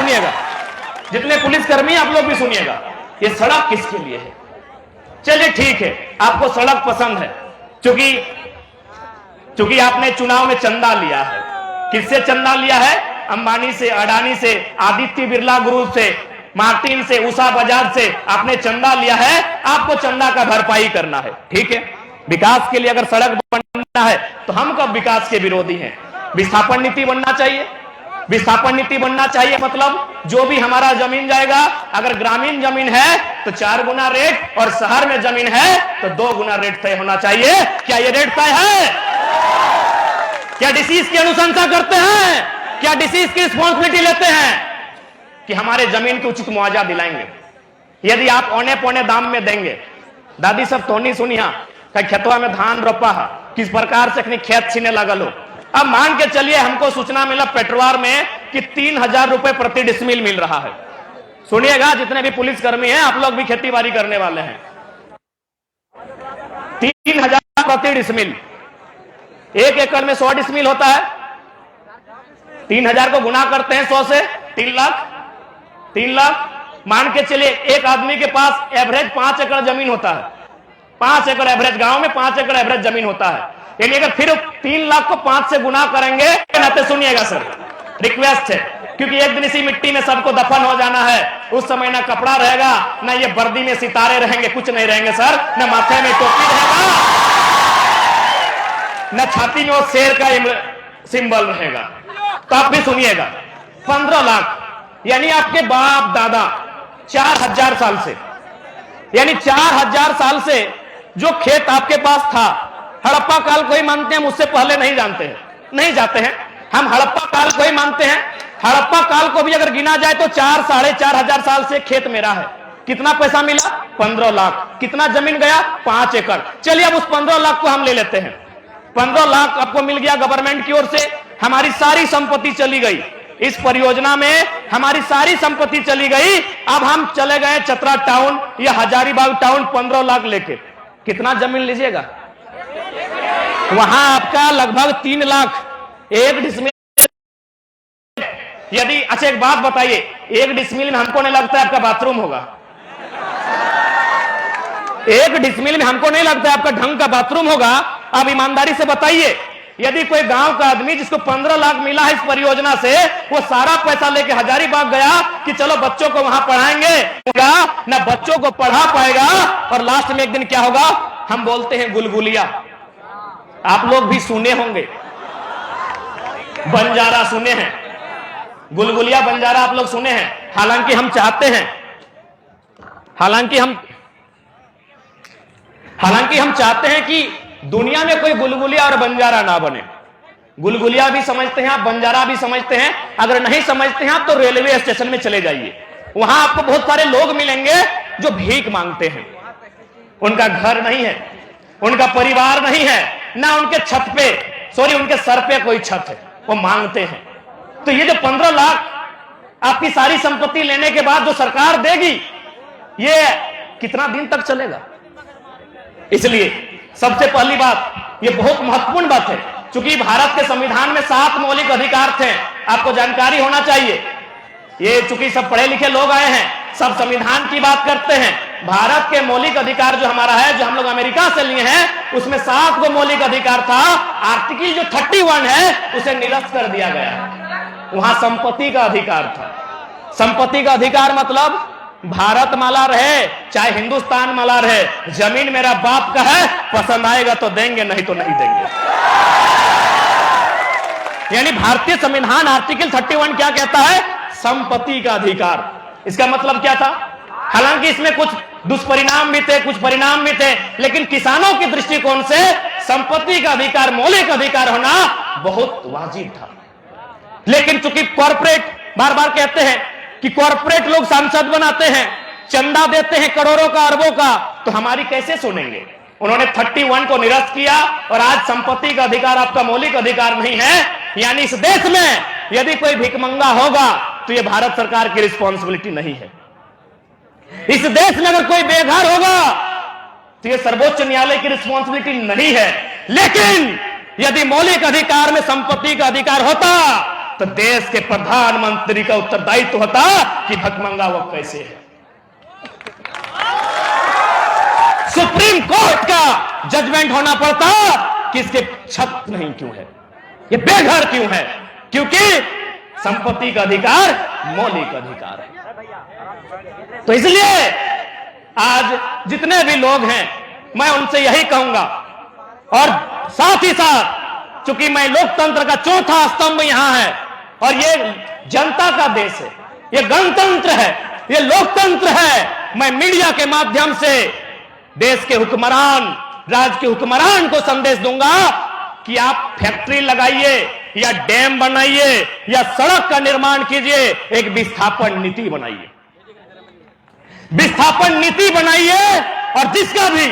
सुनिएगा, जितने पुलिसकर्मी आप लोग भी सुनिएगा, ये सड़क किसके लिए है? चलिए ठीक है, आपको सड़क पसंद है, चूंकि आपने चुनाव में चंदा लिया है। किससे चंदा लिया है? अंबानी से, अडानी से, आदित्य बिरला ग्रुप से, मार्टिन से, उषा बजाज से आपने चंदा लिया है। आपको चंदा का भरपाई करना है, ठीक है। विकास के लिए अगर सड़क बनना है तो हम कब विकास के विरोधी हैं? विस्थापन नीति बनना चाहिए। विस्थापन नीति बनना चाहिए मतलब जो भी हमारा जमीन जाएगा, अगर ग्रामीण जमीन है तो 4 गुना रेट, और शहर में जमीन है तो 2 गुना रेट तय होना चाहिए। क्या ये रेट तय है? क्या डीसी की अनुशंसा करते हैं? क्या डीसी की रिस्पॉन्सिबिलिटी लेते हैं कि हमारे जमीन को उचित मुआवजा दिलाएंगे? यदि आप औने पौने दाम में देंगे, दादी सब तो नहीं सुनिया खेतवा में धान रोपा है, किस प्रकार से खेत छीने लगल हो। अब मान के चलिए हमको सूचना मिला पेटवार में कि 3000 रुपए प्रति डिसमिल मिल रहा है। सुनिएगा, जितने भी पुलिसकर्मी हैं, आप लोग भी खेती बाड़ी करने वाले हैं, 3000 प्रति डिसमिल। 1 एकड़ में 100 डिसमिल होता है। 3000 को गुना करते हैं 100 से, 3 लाख। 3 लाख मान के चलिए एक आदमी के पास एवरेज 5 एकड़ जमीन होता है। 5 एकड़ एवरेज, गांव में 5 एकड़ एवरेज जमीन होता है। यानी अगर फिर 3 लाख को 5 से गुना करेंगे, नाते सुनिएगा सर, रिक्वेस्ट है, क्योंकि एक दिन इसी मिट्टी में सबको दफन हो जाना है। उस समय ना कपड़ा रहेगा, ना ये वर्दी में सितारे रहेंगे, कुछ नहीं रहेंगे सर, ना माथे में टोपी रहेगा, ना छाती में वो शेर का सिंबल रहेगा। तो आप भी सुनिएगा, 15 लाख यानी आपके बाप दादा 4000 साल से, यानी 4000 साल से जो खेत आपके पास था, हड़प्पा काल को ही मानते हैं, उससे पहले नहीं जानते हैं, नहीं जाते हैं। हम हड़प्पा काल को ही मानते हैं। हड़प्पा काल को भी अगर गिना जाए तो 4 साढ़े 4000 साल से खेत मेरा है। कितना पैसा मिला? 15 लाख। कितना जमीन गया? 5 एकड़। चलिए अब उस 15 लाख को हम ले लेते हैं। 15 लाख आपको मिल गया गवर्नमेंट की ओर से, हमारी सारी संपत्ति चली गई। इस परियोजना में हमारी सारी संपत्ति चली गई। अब हम चले गए चतरा टाउन या हजारीबाग टाउन 15 लाख लेके। कितना जमीन लीजिएगा? वहां आपका लगभग 3 लाख 1 डिसमिल। यदि अच्छा एक बात बताइए, 1 डिसमिल में हमको नहीं लगता है आपका बाथरूम होगा। 1 डिसमिल में हमको नहीं लगता है आपका ढंग का बाथरूम होगा। अब ईमानदारी से बताइए, यदि कोई गांव का आदमी जिसको 15 लाख मिला है इस परियोजना से, वो सारा पैसा लेके हजारीबाग गया कि चलो बच्चों को वहां पढ़ाएंगे, ना बच्चों को पढ़ा पाएगा, और लास्ट में एक दिन क्या होगा? हम बोलते हैं गुलगुलिया। आप लोग भी सुने होंगे, बंजारा सुने हैं, गुलगुलिया बंजारा आप लोग सुने हैं। हालांकि हम चाहते हैं, हालांकि हम चाहते हैं कि दुनिया में कोई गुलगुलिया और बंजारा ना बने। गुलगुलिया भी समझते हैं आप, बंजारा भी समझते हैं। अगर नहीं समझते हैं आप तो रेलवे स्टेशन में चले जाइए, वहां आपको बहुत सारे लोग मिलेंगे जो भीख मांगते हैं। उनका घर नहीं है, उनका परिवार नहीं है, ना उनके छत पे, सॉरी उनके सर पे कोई छत है, वो मांगते हैं। तो ये जो 15 लाख आपकी सारी संपत्ति लेने के बाद जो सरकार देगी, ये कितना दिन तक चलेगा? इसलिए सबसे पहली बात, ये बहुत महत्वपूर्ण बात है, क्योंकि भारत के संविधान में 7 मौलिक अधिकार थे, आपको जानकारी होना चाहिए। ये चूंकि सब पढ़े लिखे लोग आए हैं, सब संविधान की बात करते हैं। भारत के मौलिक अधिकार जो हमारा है, जो हम लोग अमेरिका से लिए हैं, उसमें 7 को मौलिक अधिकार था। आर्टिकल जो 31 है उसे निरस्त कर दिया गया। वहां संपत्ति का अधिकार था। संपत्ति का अधिकार मतलब भारत माला रहे चाहे हिंदुस्तान माला रहे, जमीन मेरा बाप का है, पसंद आएगा तो देंगे, नहीं तो नहीं देंगे। यानी भारतीय संविधान आर्टिकल 31 क्या कहता है? संपत्ति का अधिकार। इसका मतलब क्या था? हालांकि इसमें कुछ दुष्परिणाम भी थे, कुछ परिणाम भी थे, लेकिन किसानों के दृष्टिकोण से संपत्ति का अधिकार, मौलिक अधिकार होना बहुत वाजिब था। लेकिन चूंकि कॉर्पोरेट, बार बार कहते हैं कि कॉर्पोरेट लोग सांसद बनाते हैं, चंदा देते हैं करोड़ों का, अरबों का, तो हमारी कैसे सुनेंगे? उन्होंने 31 को निरस्त किया, और आज संपत्ति का अधिकार आपका मौलिक अधिकार नहीं है। यानी इस देश में यदि कोई भिखमंगा होगा तो यह भारत सरकार की रिस्पॉन्सिबिलिटी नहीं है। इस देश में अगर कोई बेघर होगा तो यह सर्वोच्च न्यायालय की रिस्पॉन्सिबिलिटी नहीं है। लेकिन यदि मौलिक अधिकार में संपत्ति का अधिकार होता तो देश के प्रधानमंत्री का उत्तरदायित्व होता कि भकमंगा वो कैसे है। सुप्रीम कोर्ट का जजमेंट होना पड़ता कि इसके छत नहीं क्यों है, ये बेघर क्यों है, क्योंकि संपत्ति का अधिकार मौलिक अधिकार है। तो इसलिए आज जितने भी लोग हैं मैं उनसे यही कहूंगा, और साथ ही साथ चूंकि मैं लोकतंत्र का चौथा स्तंभ यहां है और ये जनता का देश है, ये गणतंत्र है, ये लोकतंत्र है, मैं मीडिया के माध्यम से देश के हुक्मरान, राज्य के हुक्मरान को संदेश दूंगा कि आप फैक्ट्री लगाइए या डैम बनाइए या सड़क का निर्माण कीजिए, एक विस्थापन नीति बनाइए, विस्थापन नीति बनाइए। और जिसका भी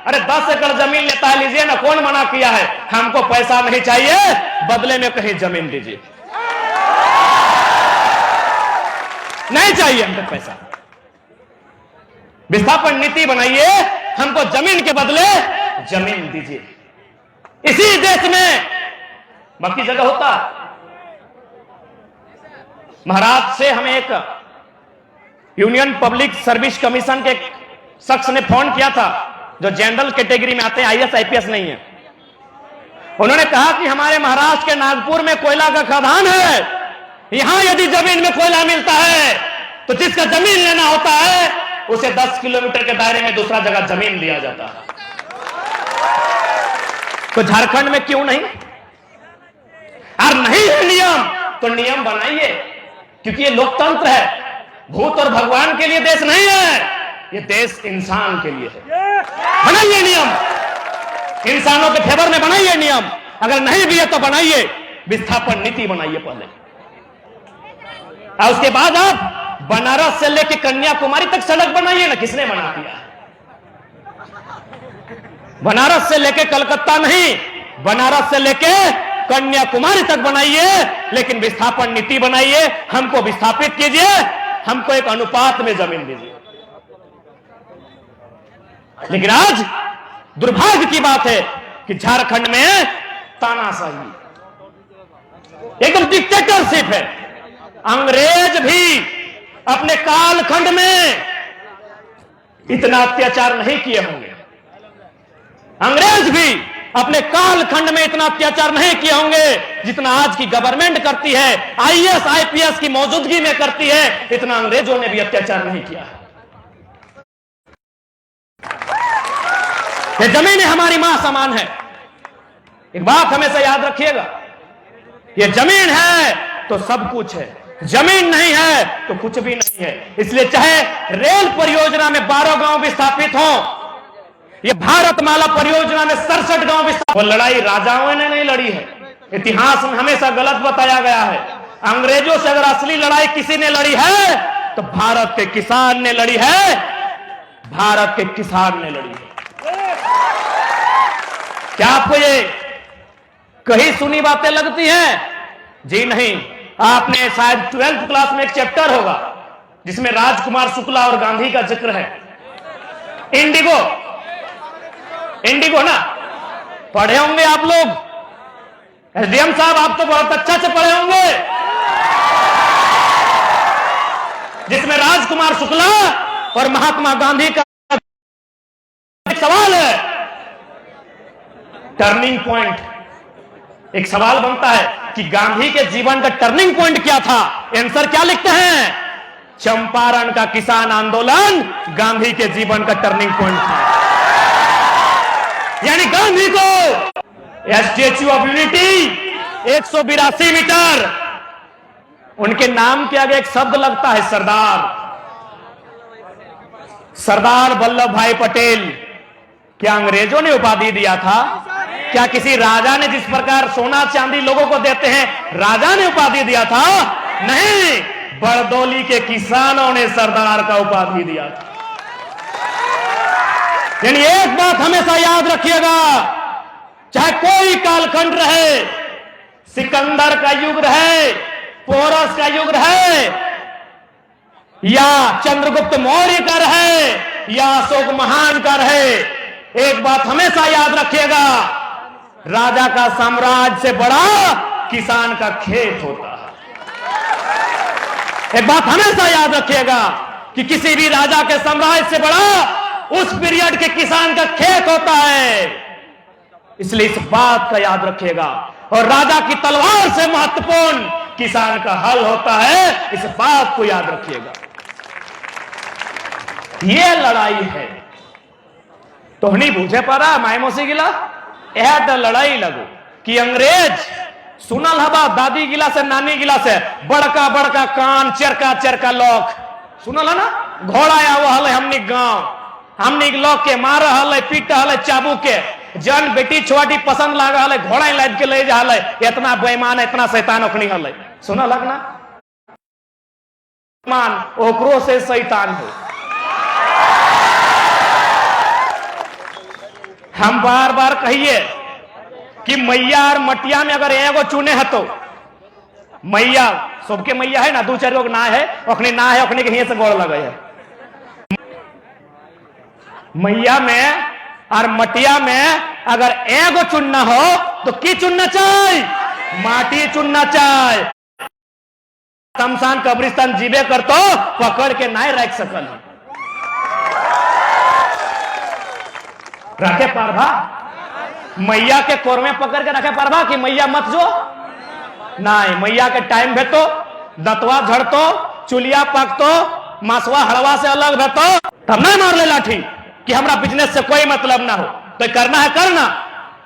अरे 10 एकड़ जमीन लेता है लीजिए ना, कौन मना किया है, हमको पैसा नहीं चाहिए, बदले में कहीं जमीन दीजिए, नहीं चाहिए हमको पैसा, विस्थापन नीति बनाइए, हमको जमीन के बदले जमीन दीजिए। इसी देश में बाकी जगह होता। महाराष्ट्र से हमें एक यूनियन पब्लिक सर्विस कमीशन के शख्स ने फोन किया था, जो जनरल कैटेगरी में आते हैं, आईएएस आईपीएस नहीं है। उन्होंने कहा कि हमारे महाराष्ट्र के नागपुर में कोयला का खदान है, यहां यदि जमीन में कोयला मिलता है तो जिसका जमीन लेना होता है उसे 10 किलोमीटर के दायरे में दूसरा जगह जमीन दिया जाता है। तो झारखंड में क्यों नहीं? और नहीं है नियम तो नियम बनाइए, क्योंकि ये लोकतंत्र है, भूत और भगवान के लिए देश नहीं है, ये देश इंसान के लिए है। बनाइए नियम, इंसानों के फेवर में बनाइए नियम, अगर नहीं भी है तो बनाइए विस्थापन नीति बनाइए पहले, और उसके बाद आप बनारस से लेकर कन्याकुमारी तक सड़क बनाइए ना। किसने मना किया? बनारस से लेकर कलकत्ता नहीं, बनारस से लेकर कन्याकुमारी तक बनाइए, लेकिन विस्थापन नीति बनाइए, हमको विस्थापित कीजिए, हमको एक अनुपात में जमीन दीजिए। लेकिन आज दुर्भाग्य की बात है कि झारखंड में तानाशाही, एकदम डिक्टेटरशिप है। अंग्रेज भी अपने कालखंड में इतना अत्याचार नहीं किए होंगे, अंग्रेज भी अपने कालखंड में इतना अत्याचार नहीं किए होंगे जितना आज की गवर्नमेंट करती है, आईएएस आईपीएस की मौजूदगी में करती है, इतना अंग्रेजों ने भी अत्याचार नहीं किया है। ये जमीनें हमारी मां समान है। एक बात हमेशा याद रखिएगा, ये जमीन है तो सब कुछ है, जमीन नहीं है तो कुछ भी नहीं है। इसलिए चाहे रेल परियोजना में 12 गांव विस्थापित हो, ये भारतमाला परियोजना में 67 गांव विस्थापित, वो लड़ाई राजाओं ने नहीं लड़ी है, इतिहास में हमेशा गलत बताया गया है। अंग्रेजों से अगर असली लड़ाई किसी ने लड़ी है तो भारत के किसान ने लड़ी है, भारत के किसान ने लड़ी है। क्या आपको ये कहीं सुनी बातें लगती हैं? जी नहीं। आपने शायद 12th क्लास में एक चैप्टर होगा जिसमें राजकुमार शुक्ला और गांधी का जिक्र है। इंडिगो, इंडिगो ना पढ़े होंगे आप लोग। एसडीएम साहब आप तो बहुत अच्छा से पढ़े होंगे, जिसमें राजकुमार शुक्ला और महात्मा गांधी का सवाल है, टर्निंग पॉइंट। एक सवाल बनता है कि गांधी के जीवन का टर्निंग पॉइंट क्या था? आंसर क्या लिखते हैं? चंपारण का किसान आंदोलन गांधी के जीवन का टर्निंग पॉइंट था। यानी गांधी को स्टैच्यू ऑफ यूनिटी 182 मीटर, उनके नाम के आगे एक शब्द लगता है सरदार, सरदार वल्लभ भाई पटेल। क्या अंग्रेजों ने उपाधि दिया था? क्या किसी राजा ने, जिस प्रकार सोना चांदी लोगों को देते हैं, राजा ने उपाधि दिया था? नहीं, बरदौली के किसानों ने सरदार का उपाधि दिया था। यानी एक बात हमेशा याद रखिएगा, चाहे कोई कालखंड रहे, सिकंदर का युग रहे, पोरस का युग रहे, या चंद्रगुप्त मौर्य का रहे, या अशोक महान का रहे, एक बात हमेशा याद रखिएगा, राजा का साम्राज्य से बड़ा किसान का खेत होता है। एक बात हमेशा याद रखिएगा कि किसी भी राजा के साम्राज्य से बड़ा उस पीरियड के किसान का खेत होता है, इसलिए इस बात का याद रखिएगा। और राजा की तलवार से महत्वपूर्ण किसान का हल होता है, इस बात को याद रखिएगा। यह लड़ाई है तो नहीं बूझे पड़ा मायमोसी गिला यह तो लड़ाई लगो कि अंग्रेज सुनल हवा दादी गिला से नानी गिला से बड़का बड़का कान चरका चरका लोग सुनल है ना, घोड़ा या वो हल हमनी गांव हमनी लोग के मार हल पीट हल चाबू के जन बेटी छोटी पसंद लाग हल घोड़ा लाद के ले जा हल, इतना बेईमान इतना शैतान ओखनी हल सुनल हक ना, मान ओकरो से शैतान हो। हम बार बार कहिए कि मैया और मटिया में अगर एगो चुने है तो मैया सबके मैया है ना, दो चार लोग ना है ओखनी ना है ओखनी के हिये से गोड़ लगे है। मैया में और मटिया में अगर एगो चुनना हो तो की चुनना चाहिए, माटी चुनना चाहिए। शमशान कब्रिस्तान जीवे कर तो पकड़ के ना रख सकल रखे पारभा, मैया के कोर में पकड़ के रखे पारभा कि मैया मत जो नहीं, मैया के टाइम भेतो दतवा झड़तो चुलिया पकतो मासवा हड़वा से अलग भेतो तब ना मार ले लाठी कि हमरा बिजनेस से कोई मतलब ना हो, तो करना है करना,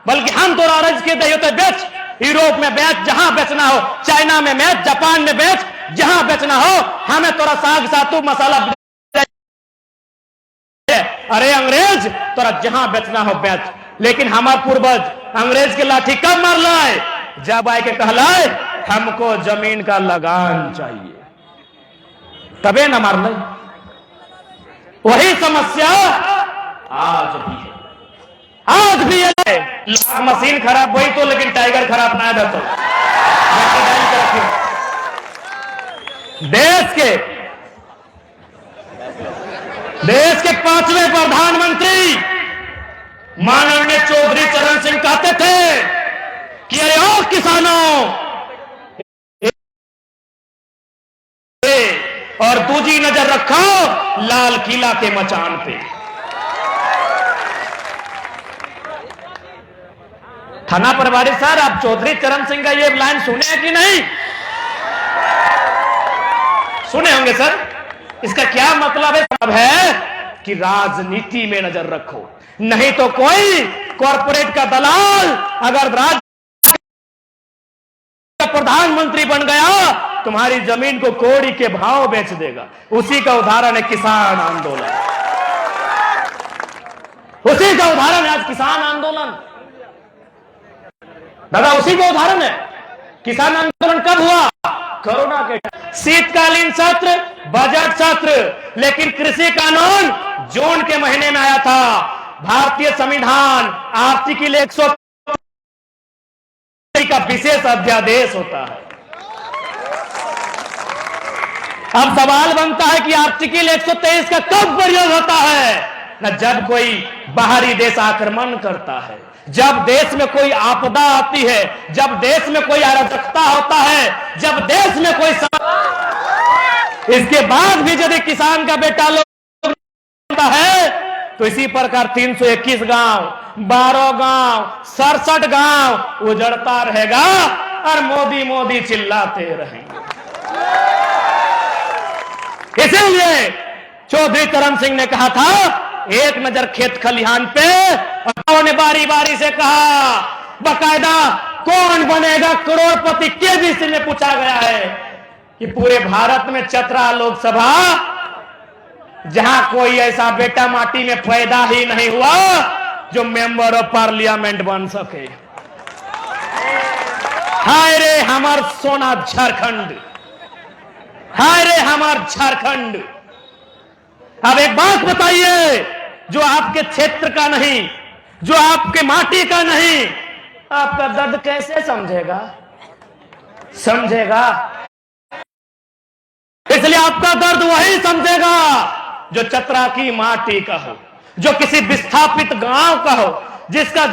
बल्कि हम तो अर्ज के दे तो बेच, यूरोप में बेच जहां बेचना हो, चाइना में बेच, जापान में बेच, जहां बेचना हो, हमें तोरा साग सातू मसाला अरे अंग्रेज तोरा जहां बेचना हो बेच। लेकिन हमार पूर्वज अंग्रेज के लाठी कब मार लाए, जब आए के कहलाए हमको जमीन का लगान चाहिए तबे न मार ले। वही समस्या आज भी है, आज भी है। मशीन खराब हुई तो लेकिन टाइगर खराब ना देतो। देश के 5वें प्रधानमंत्री माननीय चौधरी चरण सिंह कहते थे कि अरे ओ किसानों और दूजी नजर रखो लाल किला के मचान पे। थाना प्रभारी सर आप चौधरी चरण सिंह का ये लाइन सुने हैं कि नहीं? सुने होंगे सर। इसका क्या मतलब है? मतलब है कि राजनीति में नजर रखो, नहीं तो कोई कॉरपोरेट का दलाल अगर राज्य का प्रधानमंत्री बन गया तुम्हारी जमीन को कौड़ी के भाव बेच देगा। उसी का उदाहरण है किसान आंदोलन, उसी का उदाहरण है आज किसान आंदोलन। दादा उसी का उदाहरण है। किसान आंदोलन कब हुआ? कोरोना के शीतकालीन सत्र, बजट सत्र, लेकिन कृषि कानून जून के महीने में आया था। भारतीय संविधान आर्टिकल 100 का विशेष अध्यादेश होता है। अब सवाल बनता है कि आर्टिकल 123 का कब प्रयोग होता है? न जब कोई बाहरी देश आक्रमण करता है, जब देश में कोई आपदा आती है, जब देश में कोई अराजकता होता है, जब देश में कोई इसके बाद भी यदि किसान का बेटा लोग होता है तो इसी प्रकार 321 गांव, 12 गांव, 67 गांव उजड़ता रहेगा और मोदी मोदी चिल्लाते रहेंगे। इसीलिए चौधरी चरण सिंह ने कहा था एक नजर खेत खलिहान पे, और ने बारी बारी से कहा बकायदा कौन बनेगा करोड़पति के विषय में पूछा गया है कि पूरे भारत में 17 लोकसभा जहां कोई ऐसा बेटा माटी में पैदा ही नहीं हुआ जो मेंबर ऑफ पार्लियामेंट बन सके। हाय रे हमार सोना झारखंड, हाय रे हमार झारखंड। अब एक बात बताइए, जो आपके क्षेत्र का नहीं, जो आपके माटी का नहीं, आपका दर्द कैसे समझेगा? समझेगा। इसलिए आपका दर्द वही समझेगा जो चतरा की माटी का हो, जो किसी विस्थापित गांव का हो, जिसका